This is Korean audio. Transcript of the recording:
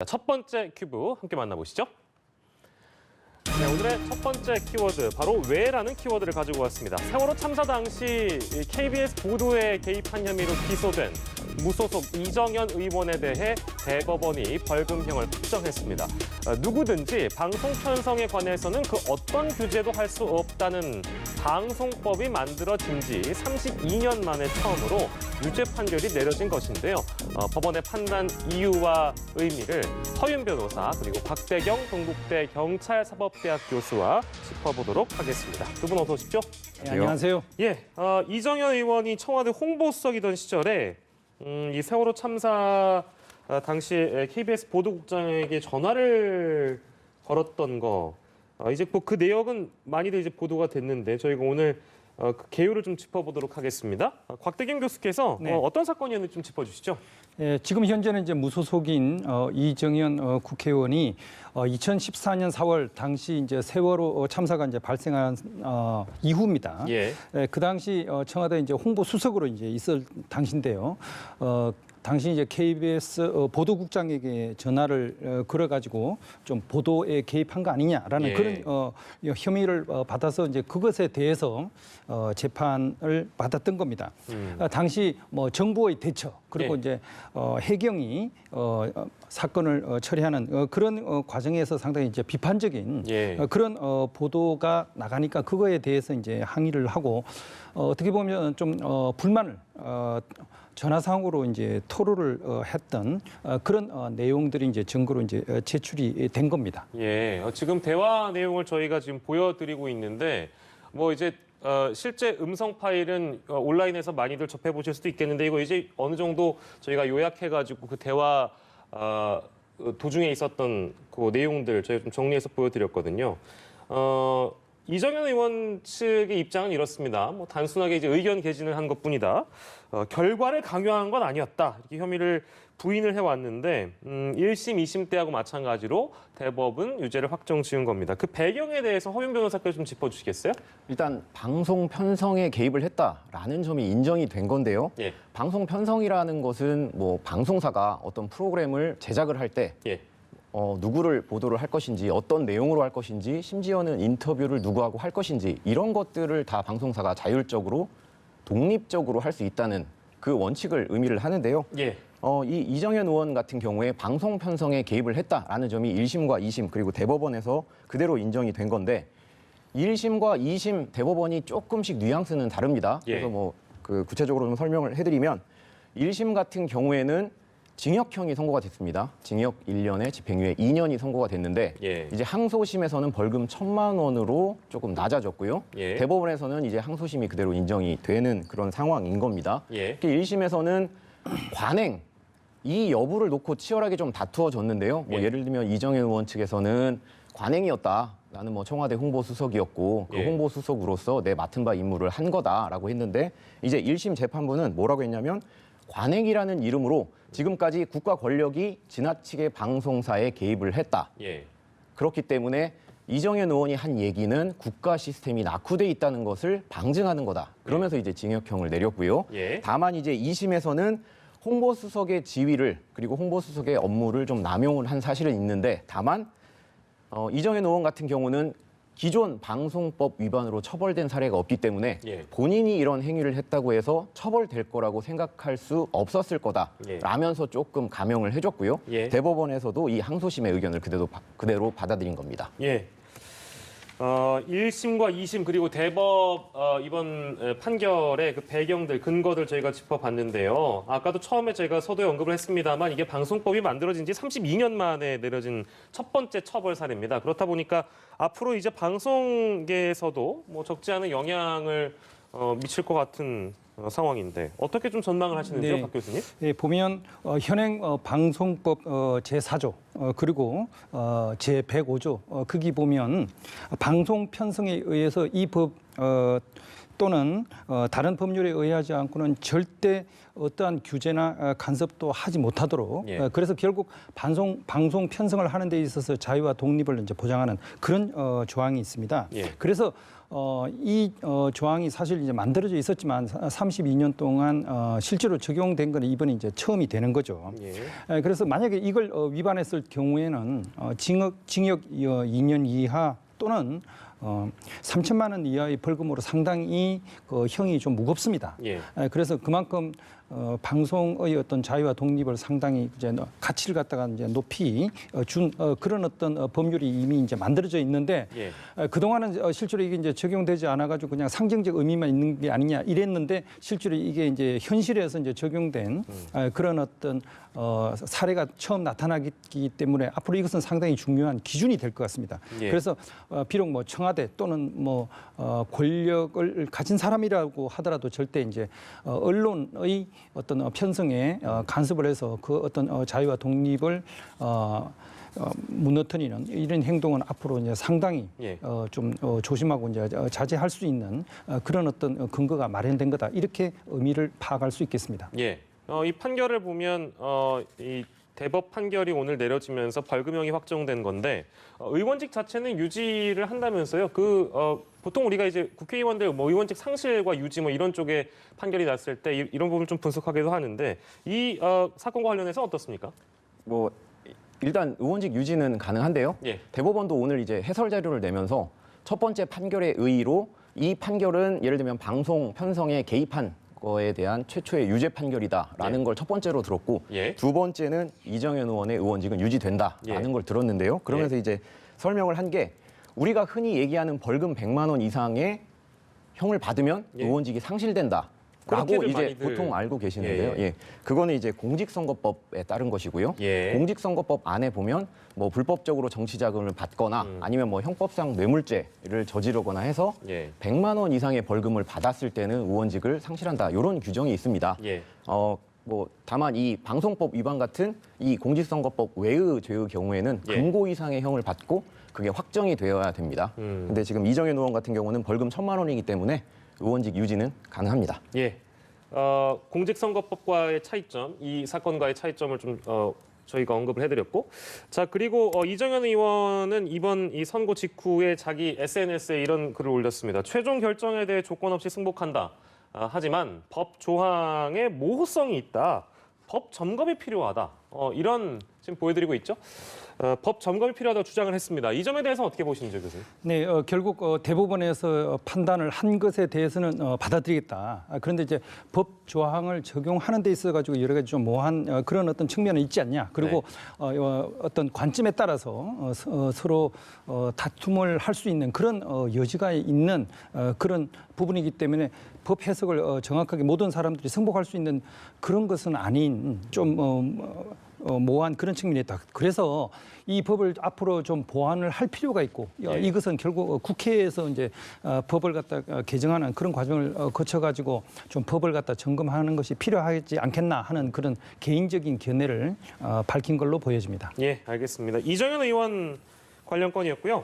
첫 번째 큐브 함께 만나보시죠. 네, 오늘의 첫 번째 키워드, 바로 왜라는 키워드를 가지고 왔습니다. 세월호 참사 당시 KBS 보도에 개입한 혐의로 기소된 무소속 이정현 의원에 대해 대법원이 벌금형을 확정했습니다. 누구든지 방송 편성에 관해서는 그 어떤 규제도 할 수 없다는 방송법이 만들어진 지 32년 만에 처음으로 유죄 판결이 내려진 것인데요. 법원의 판단 이유와 의미를 허윤 변호사 그리고 곽대경 동국대 경찰사법대학 교수와 짚어보도록 하겠습니다. 두 분 어서 오십시오. 네, 안녕하세요. 예, 이정현 의원이 청와대 홍보수석이던 시절에 이 세월호 참사 당시 KBS 보도국장에게 전화를 걸었던 거, 이제 뭐 그 내역은 많이들 이제 보도가 됐는데 저희가 오늘 그 개요를 좀 짚어보도록 하겠습니다. 곽대경 교수께서 네. 어떤 사건이었는지 좀 짚어주시죠. 예, 지금 현재는 이제 무소속인 이정현 국회의원이 2014년 4월 당시 이제 세월호 참사가 이제 발생한 이후입니다. 예. 그 당시 청와대 이제 홍보 수석으로 이제 있을 당시인데요. 당시 이제 KBS 보도국장에게 전화를 걸어가지고 좀 보도에 개입한 거 아니냐라는 예. 그런 혐의를 받아서 이제 그것에 대해서 재판을 받았던 겁니다. 당시 뭐 정부의 대처 그리고 예. 이제 해경이 사건을 처리하는 그런 과정에서 상당히 이제 비판적인 예. 그런 보도가 나가니까 그거에 대해서 이제 항의를 하고 어떻게 보면 좀 불만을 전화상으로 이제 토로를 했던 그런 내용들이 이제 증거로 이제 제출이 된 겁니다. 예, 지금 대화 내용을 저희가 지금 보여드리고 있는데 뭐 이제 실제 음성 파일은 온라인에서 많이들 접해보실 수도 있겠는데 이거 이제 어느 정도 저희가 요약해가지고 그 대화 도중에 있었던 그 내용들 저희가 좀 정리해서 보여드렸거든요. 이정현 의원 측의 입장은 이렇습니다. 뭐 단순하게 이제 의견 개진을 한 것뿐이다. 결과를 강요한 건 아니었다. 이렇게 혐의를 부인을 해왔는데 1심, 2심 때하고 마찬가지로 대법은 유죄를 확정 지은 겁니다. 그 배경에 대해서 허윤 변호사께서 좀 짚어주시겠어요? 일단 방송 편성에 개입을 했다라는 점이 인정이 된 건데요. 예. 방송 편성이라는 것은 뭐 방송사가 어떤 프로그램을 제작을 할 때 예. 누구를 보도를 할 것인지 어떤 내용으로 할 것인지 심지어는 인터뷰를 누구하고 할 것인지 이런 것들을 다 방송사가 자율적으로 독립적으로 할 수 있다는 그 원칙을 의미를 하는데요. 예. 이 이정현 의원 같은 경우에 방송 편성에 개입을 했다라는 점이 1심과 2심 그리고 대법원에서 그대로 인정이 된 건데 1심과 2심 대법원이 조금씩 뉘앙스는 다릅니다. 예. 그래서 뭐 그 구체적으로 좀 설명을 해드리면 1심 같은 경우에는 징역형이 선고가 됐습니다. 징역 1년에 집행유예 2년이 선고가 됐는데 예. 이제 항소심에서는 벌금 1,000만 원으로 조금 낮아졌고요. 예. 대법원에서는 이제 항소심이 그대로 인정이 되는 그런 상황인 겁니다. 예. 특히 1심에서는 관행 이 여부를 놓고 치열하게 좀 다투어졌는데요. 뭐 예. 예를 들면 이정현 의원 측에서는 관행이었다. 나는 뭐 청와대 홍보수석이었고 그 예. 홍보수석으로서 내 맡은 바 임무를 한 거다라고 했는데 이제 1심 재판부는 뭐라고 했냐면 관행이라는 이름으로 지금까지 국가 권력이 지나치게 방송사에 개입을 했다. 예. 그렇기 때문에 이정현 의원이 한 얘기는 국가 시스템이 낙후돼 있다는 것을 방증하는 거다. 그러면서 이제 징역형을 내렸고요. 예. 다만 이제 2심에서는 홍보수석의 지위를 그리고 홍보수석의 업무를 좀 남용을 한 사실은 있는데 다만 이정현 의원 같은 경우는 기존 방송법 위반으로 처벌된 사례가 없기 때문에 예. 본인이 이런 행위를 했다고 해서 처벌될 거라고 생각할 수 없었을 예. 거다라면서 조금 감형을 해줬고요. 예. 대법원에서도 이 항소심의 의견을 그대로 받아들인 겁니다. 예. 1심과 2심 그리고 대법 이번 판결의 그 배경들, 근거들 저희가 짚어봤는데요. 아까도 처음에 저희가 서두에 언급을 했습니다만 이게 방송법이 만들어진 지 32년 만에 내려진 첫 번째 처벌 사례입니다. 그렇다 보니까 앞으로 이제 방송계에서도 뭐 적지 않은 영향을 미칠 것 같은 상황인데 어떻게 좀 전망을 하시는지요, 네. 박 교수님? 예, 보면 현행 방송법 제4조 그리고 제105조 거기 보면 방송 편성에 의해서 이 법 또는 다른 법률에 의하지 않고는 절대 어떠한 규제나 간섭도 하지 못하도록 예. 그래서 결국 방송 편성을 하는 데 있어서 자유와 독립을 이제 보장하는 그런 조항이 있습니다. 예. 그래서 이 조항이 사실 이제 만들어져 있었지만 32년 동안 실제로 적용된 건 이번에 이제 처음이 되는 거죠. 예. 그래서 만약에 이걸 위반했을 경우에는 징역 2년 이하 또는 3천만 원 이하의 벌금으로 상당히 형이 좀 무겁습니다. 예. 그래서 그만큼 방송의 어떤 자유와 독립을 상당히 이제 가치를 갖다가 이제 높이 준 그런 어떤 법률이 이미 이제 만들어져 있는데 예. 그동안은 실제로 이게 이제 적용되지 않아 가지고 그냥 상징적 의미만 있는 게 아니냐 이랬는데 실제로 이게 이제 현실에서 이제 적용된 그런 어떤 사례가 처음 나타나기 때문에 앞으로 이것은 상당히 중요한 기준이 될 것 같습니다. 예. 그래서 비록 뭐 청와대 또는 뭐 권력을 가진 사람이라고 하더라도 절대 이제 언론의 어떤 편성에 간섭을 해서 그 어떤 자유와 독립을 무너뜨리는 이런 행동은 앞으로 이제 상당히 예. 좀 조심하고 이제 자제할 수 있는 그런 어떤 근거가 마련된 거다 이렇게 의미를 파악할 수 있겠습니다. 예. 이 판결을 보면 이 대법 판결이 오늘 내려지면서 벌금형이 확정된 건데 의원직 자체는 유지를 한다면서요. 보통 우리가 이제 국회의원들 뭐 의원직 상실과 유지 뭐 이런 쪽에 판결이 났을 때 이런 부분을 좀 분석하기도 하는데 이 사건과 관련해서 어떻습니까? 뭐 일단 의원직 유지는 가능한데요. 예. 대법원도 오늘 이제 해설 자료를 내면서 첫 번째 판결의 의의로 이 판결은 예를 들면 방송 편성에 개입한 거에 대한 최초의 유죄 판결이다라는 예. 걸 첫 번째로 들었고 예. 두 번째는 이정현 의원의 의원직은 유지된다라는 예. 걸 들었는데요. 그러면서 이제 설명을 한 게 우리가 흔히 얘기하는 벌금 100만 원 이상의 형을 받으면 예. 의원직이 상실된다. 라고 그렇게들 이제 많이들. 보통 알고 계시는데요. 예. 예. 그거는 이제 공직선거법에 따른 것이고요. 예. 공직선거법 안에 보면 뭐 불법적으로 정치 자금을 받거나 아니면 뭐 형법상 뇌물죄를 저지르거나 해서 예. 100만 원 이상의 벌금을 받았을 때는 의원직을 상실한다. 이런 규정이 있습니다. 예. 뭐 다만 이 방송법 위반 같은 이 공직선거법 외의 죄의 경우에는 예. 금고 이상의 형을 받고 그게 확정이 되어야 됩니다. 근데 지금 이정현 의원 같은 경우는 벌금 1,000만 원이기 때문에 의원직 유지는 가능합니다. 예. 공직선거법과의 차이점, 이 사건과의 차이점을 좀 저희가 언급을 해드렸고, 자 그리고 이정현 의원은 이번 이 선고 직후에 자기 SNS에 이런 글을 올렸습니다. 최종 결정에 대해 조건 없이 승복한다. 하지만 법 조항에 모호성이 있다. 법 점검이 필요하다. 이런 지금 보여드리고 있죠. 법 점검이 필요하다고 주장을 했습니다. 이 점에 대해서 어떻게 보시는지 교수님? 네, 결국 대법원에서 판단을 한 것에 대해서는 받아들이겠다. 그런데 이제 법 조항을 적용하는 데 있어 가지고 여러 가지 좀 모호한 그런 어떤 측면이 있지 않냐. 그리고 어떤 관점에 따라서 서로 다툼을 할 수 있는 그런 여지가 있는 그런 부분이기 때문에 법 해석을 정확하게 모든 사람들이 승복할 수 있는 그런 것은 아닌 좀 모호한 그런 측면이 있다. 그래서 이 법을 앞으로 좀 보완을 할 필요가 있고 이것은 결국 국회에서 이제 법을 갖다 개정하는 그런 과정을 거쳐가지고 좀 법을 갖다 점검하는 것이 필요하지 않겠나 하는 그런 개인적인 견해를 밝힌 걸로 보여집니다. 예, 알겠습니다. 이정현 의원 관련 건이었고요.